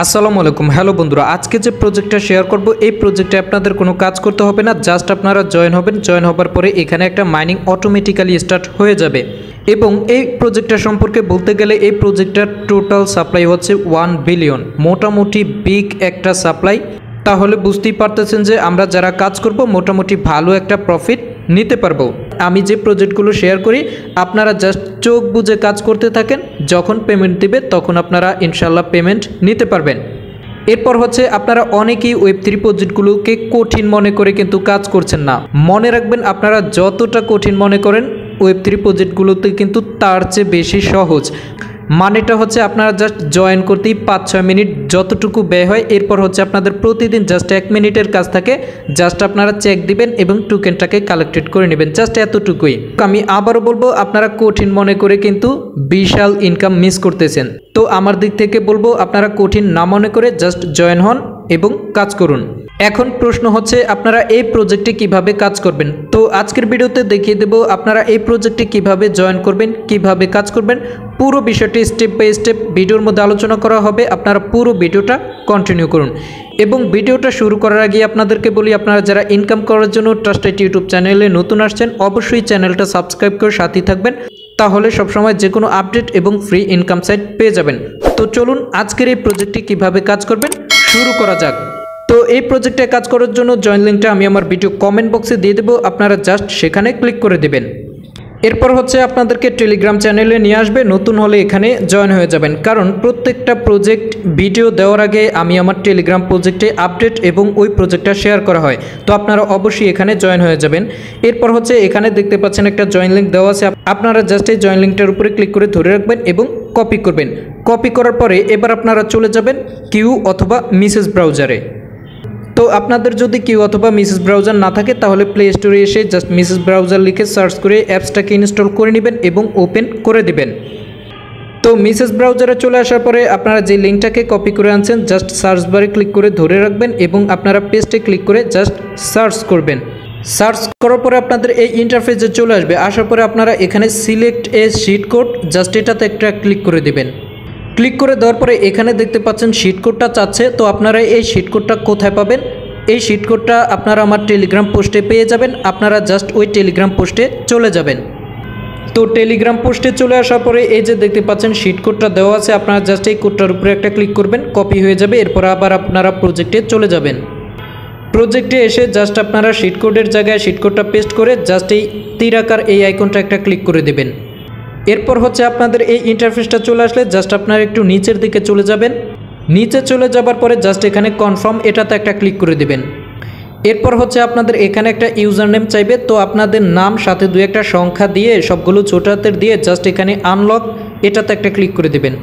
আসসালামু আলাইকুম। হ্যালো বন্ধুরা, আজকে যে প্রজেক্টটা শেয়ার করব এই প্রজেক্টে আপনাদের কোনো কাজ করতে হবে না, জাস্ট আপনারা জয়েন হবেন। জয়েন হবার পরে এখানে একটা মাইনিং অটোমেটিক্যালি স্টার্ট হয়ে যাবে। এবং এই প্রজেক্টটা সম্পর্কে বলতে গেলে এই প্রজেক্টটার টোটাল সাপ্লাই হচ্ছে 1 বিলিয়ন, মোটামুটি বিগ একটা সাপ্লাই। তাহলে বুঝতেই পারতেছেন যে আমরা যারা কাজ করব মোটামুটি ভালো একটা প্রফিট নিতে পারবো। আমি যে প্রজেক্টগুলো শেয়ার করি আপনারা জাস্ট চোখ বুজে কাজ করতে থাকেন, যখন পেমেন্ট দিবে তখন আপনারা ইনশাল্লাহ পেমেন্ট নিতে পারবেন। এরপর হচ্ছে আপনারা অনেকেই ওয়েব3 প্রজেক্টগুলোকে কঠিন মনে করে কিন্তু কাজ করছেন না। মনে রাখবেন আপনারা যতটা কঠিন মনে করেন ওয়েব3 প্রজেক্টগুলোতে কিন্তু তার চেয়ে বেশি সহজ। মানেটা হচ্ছে আপনারা জাস্ট জয়েন করতেই 5-6 মিনিট যতটুকু ব্যয় হয়, এরপর হচ্ছে আপনাদের প্রতিদিন জাস্ট 1 মিনিটের কাজ থাকে, জাস্ট আপনারা চেক দিবেন এবং টোকেনটাকে কালেক্টেড করে নেবেন, জাস্ট এতটুকুই। আমি আবারও বলবো আপনারা কঠিন মনে করে কিন্তু বিশাল ইনকাম মিস করতেছেন। তো আমার দিক থেকে বলবো আপনারা কঠিন না মনে করে জাস্ট জয়েন হন এবং কাজ করুন। এখন প্রশ্ন হচ্ছে আপনারা এই প্রজেক্টে কিভাবে কাজ করবেন। তো আজকের ভিডিওতে দেখিয়ে দেব আপনারা এই প্রজেক্টে কিভাবে জয়েন করবেন, কিভাবে কাজ করবেন, পুরো বিষয়টি স্টেপ বাই স্টেপ ভিডিওর মধ্যে আলোচনা করা হবে। আপনারা পুরো ভিডিওটা কন্টিনিউ করুন। এবং ভিডিওটা শুরু করার আগে আপনাদেরকে বলি, আপনারা যারা ইনকাম করার জন্য ট্রাস্টেড ইউটিউব চ্যানেলে নতুন আসছেন অবশ্যই চ্যানেলটা সাবস্ক্রাইব করে সাথেই থাকবেন, তাহলে সবসময় যে কোনো আপডেট এবং ফ্রি ইনকাম সাইট পেয়ে যাবেন। তো চলুন আজকের এই প্রজেক্টটি কিভাবে কাজ করবেন শুরু করা যাক। তো এই প্রজেক্টে কাজ করার জন্য জয়েন লিঙ্কটা আমি আমার ভিডিও কমেন্ট বক্সে দিয়ে দেবো, আপনারা জাস্ট সেখানে ক্লিক করে দেবেন। এরপর হচ্ছে আপনাদেরকে টেলিগ্রাম চ্যানেলে নিয়ে আসবে, নতুন হলে এখানে জয়েন হয়ে যাবেন। কারণ প্রত্যেকটা প্রজেক্ট ভিডিও দেওয়ার আগে আমি আমার টেলিগ্রাম প্রজেক্টে আপডেট এবং ওই প্রজেক্টটা শেয়ার করা হয়, তো আপনারা অবশ্যই এখানে জয়েন হয়ে যাবেন। এরপর হচ্ছে এখানে দেখতে পাচ্ছেন একটা জয়েন লিঙ্ক দেওয়া আছে, আপনারা জাস্ট এই জয়েন লিঙ্কটার উপরে ক্লিক করে ধরে রাখবেন এবং কপি করবেন। কপি করার পরে এবার আপনারা চলে যাবেন কিউ অথবা মিসেস ব্রাউজারে। তো আপনাদের যদি কিউ অথবা মিসেস ব্রাউজার না থাকে তাহলে প্লে স্টোরে এসে জাস্ট মিসেস ব্রাউজার লিখে সার্চ করে অ্যাপসটাকে ইনস্টল করে নেবেন এবং ওপেন করে দিবেন। তো মিসেস ব্রাউজারে চলে আসার পরে আপনারা যে লিঙ্কটাকে কপি করে আনছেন জাস্ট সার্চ বারে ক্লিক করে ধরে রাখবেন এবং আপনারা পেস্টে ক্লিক করে জাস্ট সার্চ করবেন। সার্চ করার পরে আপনাদের এই ইন্টারফেসে চলে আসবে। আসার পরে আপনারা এখানে select a sheet code, just এটাতে একটা ক্লিক করে দিবেন। ক্লিক করে দেওয়ার পরে এখানে দেখতে পাচ্ছেন শিট কোডটা চাচ্ছে। তো আপনারা এই শিট কোডটা কোথায় পাবেন? এই শিট কোডটা আপনারা আমার টেলিগ্রাম পোস্টে পেয়ে যাবেন, আপনারা জাস্ট ওই টেলিগ্রাম পোস্টে চলে যাবেন। তো টেলিগ্রাম পোস্টে চলে আসার পরে এই যে দেখতে পাচ্ছেন শিট কোডটা দেওয়া আছে, আপনারা জাস্ট এই কোডটার উপরে একটা ক্লিক করবেন, কপি হয়ে যাবে। এরপর আবার আপনারা প্রজেক্টে চলে যাবেন। প্রজেক্টে এসে জাস্ট আপনারা শিট কোডের জায়গায় শিট কোডটা পেস্ট করে জাস্ট এই তীর আকার এই আইকনটা একটা ক্লিক করে দেবেন। এরপর হচ্ছে আপনাদের এই ইন্টারফেসটা চলে আসলে জাস্ট আপনারা একটু নিচের দিকে চলে যাবেন। নিচে চলে যাবার পরে জাস্ট এখানে কনফার্ম এটাতে একটা ক্লিক করে দেবেন। এরপর হচ্ছে আপনাদের এখানে একটা ইউজার নেম চাইবে, তো আপনাদের নাম সাথে 2-1টা সংখ্যা দিয়ে সবগুলো ছোট হাতের দিয়ে জাস্ট এখানে আনলক এটাতে একটা ক্লিক করে দেবেন।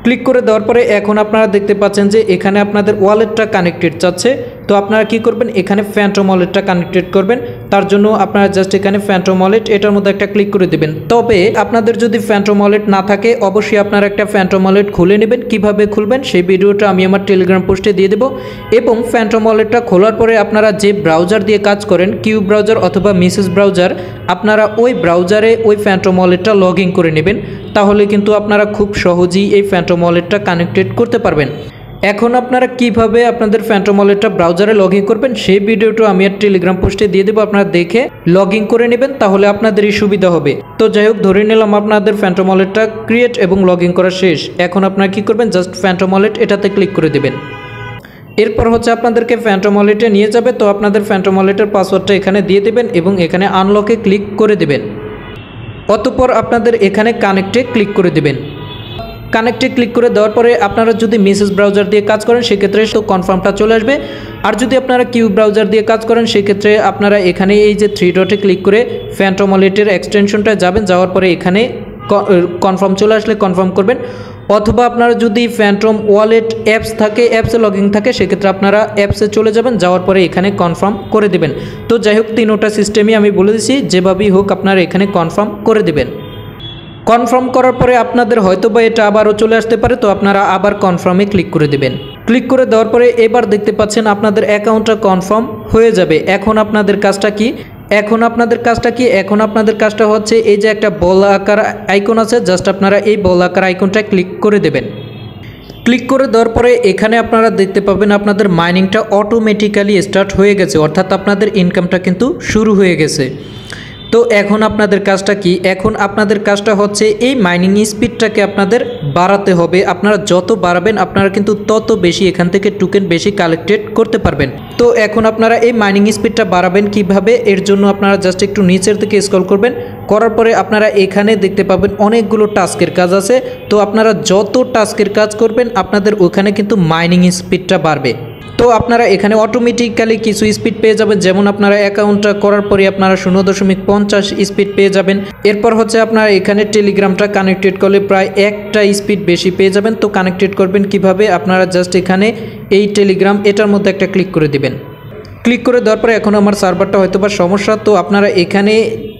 ক্লিক করে দেওয়ার পরে এখন আপনারা দেখতে পাচ্ছেন যে এখানে আপনাদের ওয়ালেটটা কানেক্টেড চাচ্ছে। তো আপনারা কি করবেন, এখানে ফ্যান্টম ওয়ালেটটা কানেক্টেড করবেন। তার জন্য আপনারা জাস্ট এখানে ফ্যান্টম ওয়ালেট এটার মধ্যে একটা ক্লিক করে দেবেন। তবে আপনাদের যদি ফ্যান্টম ওয়ালেট না থাকে অবশ্যই আপনারা একটা ফ্যান্টম ওয়ালেট খুলে নেবেন। কিভাবে খুলবেন সেই ভিডিওটা আমি আমার টেলিগ্রাম পোস্টে দিয়ে দেবো। এবং ফ্যান্টম ওয়ালেটটা খোলার পরে আপনারা যে ব্রাউজার দিয়ে কাজ করেন, কিউ ব্রাউজার অথবা মিসেস ব্রাউজার, আপনারা ওই ব্রাউজারে ওই ফ্যান্টম ওয়ালেটটা লগ ইন করে নেবেন। তাহলে কিন্তু আপনারা খুব সহজেই এই ফ্যান্টম ওয়ালেটটা কানেক্টেড করতে পারবেন। এখন আপনারা কিভাবে আপনাদের ফ্যান্টম ওয়ালেটটা ব্রাউজারে লগ ইন করবেন সেই ভিডিওটা আমি আর টেলিগ্রাম পোস্টে দিয়ে দেবো, আপনারা দেখে লগ ইন করে নেবেন, তাহলে আপনাদেরই সুবিধা হবে। তো যাই হোক, ধরে নিলাম আপনাদের ফ্যান্টম ওয়ালেটটা ক্রিয়েট এবং লগ ইন করা শেষ। এখন আপনারা কি করবেন, জাস্ট ফ্যান্টম ওয়ালেট এটাতে ক্লিক করে দেবেন। এরপর হচ্ছে আপনাদেরকে ফ্যান্টম ওয়ালেটে নিয়ে যাবে। তো আপনাদের ফ্যান্টম ওয়ালেটের পাসওয়ার্ডটা এখানে দিয়ে দেবেন এবং এখানে আনলকে ক্লিক করে দেবেন। অতঃপর আপনাদের এখানে কানেক্টে ক্লিক করে দেবেন। কানেক্টে ক্লিক করে দেওয়ার পরে আপনারা যদি মিসেস ব্রাউজার দিয়ে কাজ করেন সেক্ষেত্রে তো কনফার্মটা চলে আসবে। আর যদি আপনারা কিউ ব্রাউজার দিয়ে কাজ করেন সেক্ষেত্রে আপনারা এখানে এই যে 3 ডটে ক্লিক করে ফ্যান্টম ওয়ালেটের এক্সটেনশনটা যাবেন, যাওয়ার পরে এখানে কনফার্ম চলে আসলে কনফার্ম করবেন। অথবা আপনারা যদি ফ্যান্টম ওয়ালেট অ্যাপস থাকে, অ্যাপসে লগ ইন থাকে, সেক্ষেত্রে আপনারা অ্যাপসে চলে যাবেন, যাওয়ার পরে এখানে কনফার্ম করে দেবেন। তো যাই হোক, 3টা সিস্টেমই আমি বলে দিচ্ছি, যেভাবেই হোক আপনারা এখানে কনফার্ম করে দেবেন। কনফার্ম করার পরে আপনাদের হয়তো বা এটা আবারও চলে আসতে পারে, তো আপনারা আবার কনফার্মে ক্লিক করে দেবেন। ক্লিক করে দেওয়ার পরে এবার দেখতে পাচ্ছেন আপনাদের অ্যাকাউন্টটা কনফার্ম হয়ে যাবে। এখন আপনাদের কাজটা কি, এখন আপনাদের কাজটা হচ্ছে এই যে একটা বল আকার আইকন আছে, জাস্ট আপনারা এই বল আকার আইকনটা ক্লিক করে দেবেন। ক্লিক করে দেওয়ার পরে এখানে আপনারা দেখতে পাবেন আপনাদের মাইনিংটা অটোমেটিক্যালি স্টার্ট হয়ে গেছে, অর্থাৎ আপনাদের ইনকামটা কিন্তু শুরু হয়ে গেছে। তো এখন আপনাদের কাজটা কি? এখন আপনাদের কাজটা হচ্ছে এই মাইনিং স্পিডটাকে আপনাদের বাড়াতে হবে। আপনারা যত বাড়াবেন আপনারা কিন্তু তত বেশি এখান থেকে টোকেন বেশি কালেক্টেড করতে পারবেন। তো এখন আপনারা এই মাইনিং স্পিডটা বাড়াবেন কিভাবে? এর জন্য আপনারা জাস্ট একটু নিচের দিকে স্ক্রল করবেন, করার পরে আপনারা এখানে দেখতে পাবেন অনেকগুলো টাস্কের কাজ আছে। তো আপনারা যত টাস্কের কাজ করবেন আপনাদের ওখানে কিন্তু মাইনিং স্পিডটা বাড়বে। তো আপনারা এখানে অটোমেটিক্যালি কিছু স্পিড পেয়ে যাবেন, যেমন আপনারা অ্যাকাউন্টটা করার পরে আপনারা 0.50 স্পিড পেয়ে যাবেন। এরপর হচ্ছে আপনারা এখানে টেলিগ্রামটা কানেক্টেড করলে প্রায় একটা স্পিড বেশি পেয়ে যাবেন। তো কানেক্টেড করবেন কিভাবে? আপনারা জাস্ট এখানে এই টেলিগ্রাম এটার মধ্যে একটা ক্লিক করে দিবেন। ক্লিক করে দেওয়ার পরে এখন আমার সার্ভারটা হয়তো বা সমস্যা, তো আপনারা এখানে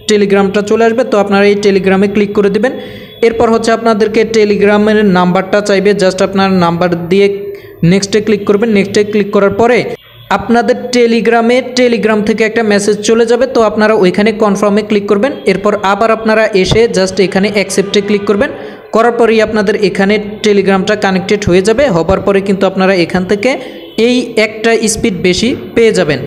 টেলিগ্রামটা চলে আসবে। তো আপনারা এই টেলিগ্রামে ক্লিক করে দিবেন। এরপর হচ্ছে আপনাদেরকে টেলিগ্রামের নাম্বারটা চাইবে, জাস্ট আপনার নাম্বার দিয়ে নেক্সটে ক্লিক করবেন। নেক্সটে ক্লিক করার পরে আপনাদের টেলিগ্রাম থেকে একটা মেসেজ চলে যাবে। তো আপনারা ওইখানে কনফার্মে ক্লিক করবেন। এরপর আবার আপনারা এসে জাস্ট এখানে অ্যাকসেপ্টে ক্লিক করবেন। করার পরেই আপনাদের এখানে টেলিগ্রামটা কানেক্টেড হয়ে যাবে। হবার পরে কিন্তু আপনারা এখান থেকে এই একটা স্পিড বেশি পেয়ে যাবেন।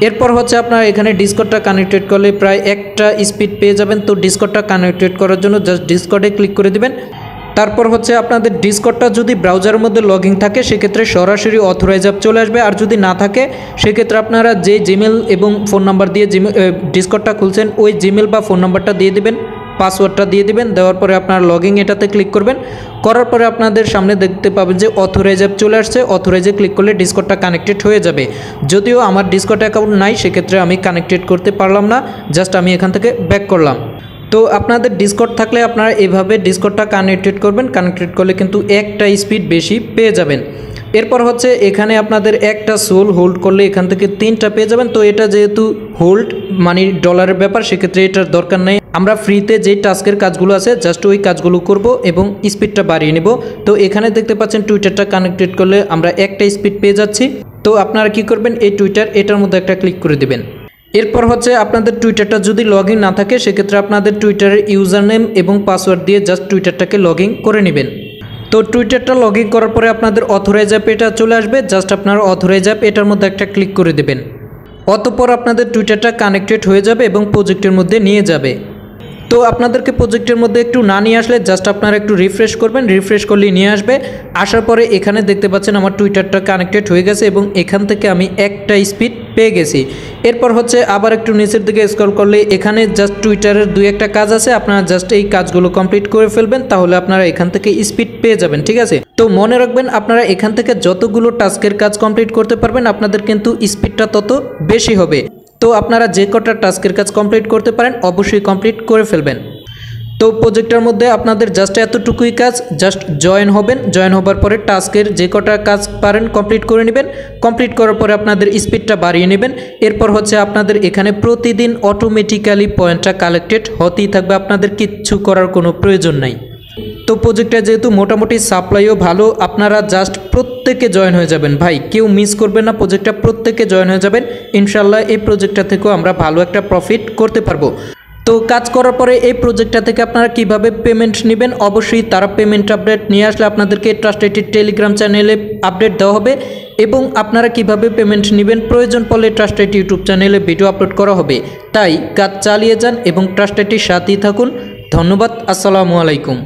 এরপর হচ্ছে আপনারা এখানে ডিসকর্ডটা কানেক্টেড করলে প্রায় একটা স্পিড পেয়ে যাবেন। তো ডিসকর্ডটা কানেক্টেড করার জন্য জাস্ট ডিসকর্ডে ক্লিক করে দিবেন। তারপর হচ্ছে আপনাদের ডিসকর্ডটা যদি ব্রাউজারের মধ্যে লগইন থাকে সেক্ষেত্রে সরাসরি অথরাইজ অ্যাপ চলে আসবে, আর যদি না থাকে সেক্ষেত্রে আপনারা যে জিমেল এবং ফোন নাম্বার দিয়ে ডিসকর্ডটা খুলছেন ওই জিমেল বা ফোন নাম্বারটা দিয়ে দিবেন, পাসওয়ার্ডটা দিয়ে দিবেন। দেওয়ার পরে আপনারা লগইন এটাতে ক্লিক করবেন। করার পরে আপনাদের সামনে দেখতে পাবেন যে অথরাইজ অ্যাপ চলে আসছে। অথরাইজে ক্লিক করলে ডিসকর্ডটা কানেক্টেড হয়ে যাবে। যদিও আমার ডিসকর্ড অ্যাকাউন্ট নাই সেক্ষেত্রে আমি কানেক্টেড করতে পারলাম না, জাস্ট আমি এখান থেকে ব্যাক করলাম। তো আপনাদের ডিসকর্ড থাকলে আপনারা এভাবে ডিসকর্ডটা কানেক্টেড করবেন। কানেক্টেড করলে কিন্তু একটা স্পিড বেশি পেয়ে যাবেন। এরপর হচ্ছে এখানে আপনাদের একটা সোল হোল্ড করলে এখান থেকে 3টা পেয়ে যাবেন। তো এটা যেহেতু হোল্ড মানে ডলারের ব্যাপার সেক্ষেত্রে এটার দরকার নেই। আমরা ফ্রিতে যেই টাস্কের কাজগুলো আছে জাস্ট ওই কাজগুলো করব এবং স্পিডটা বাড়িয়ে নেব। তো এখানে দেখতে পাচ্ছেন টুইটারটা কানেক্টেড করলে আমরা একটা স্পিড পেয়ে যাচ্ছি। তো আপনারা কি করবেন? এই এটার মধ্যে একটা ক্লিক করে দিবেন। এরপর হচ্ছে আপনাদের টুইটারটা যদি লগইন না থাকে সেক্ষেত্রে আপনাদের টুইটারের ইউজার নেম এবং পাসওয়ার্ড দিয়ে জাস্ট টুইটারটাকে লগইন করে নেবেন। তো টুইটারটা লগইন করার পরে আপনাদের অথরাইজ অ্যাপ এটা চলে আসবে, জাস্ট আপনারা অথরাইজ অ্যাপ এটার মধ্যে একটা ক্লিক করে দেবেন। অতঃপর আপনাদের টুইটারটা কানেক্টেড হয়ে যাবে এবং প্রজেক্টের মধ্যে নিয়ে যাবে। তো আপনাদেরকে প্রজেক্টের মধ্যে একটু না নিয়ে আসলে জাস্ট আপনারা একটু রিফ্রেশ করবেন, রিফ্রেশ করলে নিয়ে আসবে। আসার পরে এখানে দেখতে পাচ্ছেন আমার টুইটারটা কানেক্টেড হয়ে গেছে এবং এখান থেকে আমি একটা স্পিড পেয়ে গেছি। এরপর হচ্ছে আবার একটু নিচের দিকে স্ক্রল করলে এখানে জাস্ট টুইটারের 2-1টা কাজ আছে, আপনারা জাস্ট এই কাজগুলো কমপ্লিট করে ফেলবেন, তাহলে আপনারা এখান থেকে স্পিড পেয়ে যাবেন। ঠিক আছে, তো মনে রাখবেন আপনারা এখান থেকে যতগুলো টাস্কের কাজ কমপ্লিট করতে পারবেন আপনাদের কিন্তু স্পিডটা তত বেশি হবে। তো আপনারা যে কটা টাস্কের কাজ কমপ্লিট করতে পারেন অবশ্যই কমপ্লিট করে ফেলবেন। তো প্রজেক্টের মধ্যে আপনাদের জাস্ট এতটুকুই কাজ, জাস্ট জয়েন হবেন। জয়েন হবার পরে টাস্কের যে কটা কাজ পারেন কমপ্লিট করে নেবেন। কমপ্লিট করার পরে আপনাদের স্পিডটা বাড়িয়ে নেবেন। এরপর হচ্ছে আপনাদের এখানে প্রতিদিন অটোমেটিক্যালি পয়েন্টটা কালেক্টেড হতেই থাকবে, আপনাদের কিচ্ছু করার কোনো প্রয়োজন নাই। তো প্রজেক্টটা যেহেতু মোটামুটি সাপ্লাইও ভালো, আপনারা জাস্ট প্রত্যেকে জয়েন হয়ে যাবেন ভাই, কেউ মিস করবেন না। প্রজেক্টটা প্রত্যেকে জয়েন হয়ে যাবেন, ইনশাল্লাহ এই প্রজেক্টটা থেকেও আমরা ভালো একটা প্রফিট করতে পারবো। তো কাজ করার পরে এই প্রজেক্টটা থেকে আপনারা কিভাবে পেমেন্ট নেবেন, অবশ্যই তারা পেমেন্ট আপডেট নিয়ে আসলে আপনাদেরকে ট্রাস্টেড টেলিগ্রাম চ্যানেলে আপডেট দেওয়া হবে এবং আপনারা কিভাবে পেমেন্ট নেবেন প্রয়োজন পড়লে ট্রাস্টেড ইউটিউব চ্যানেলে ভিডিও আপলোড করা হবে। তাই কাজ চালিয়ে যান এবং ট্রাস্টেডটির সাথেই থাকুন। ধন্যবাদ, আসসালামু আলাইকুম।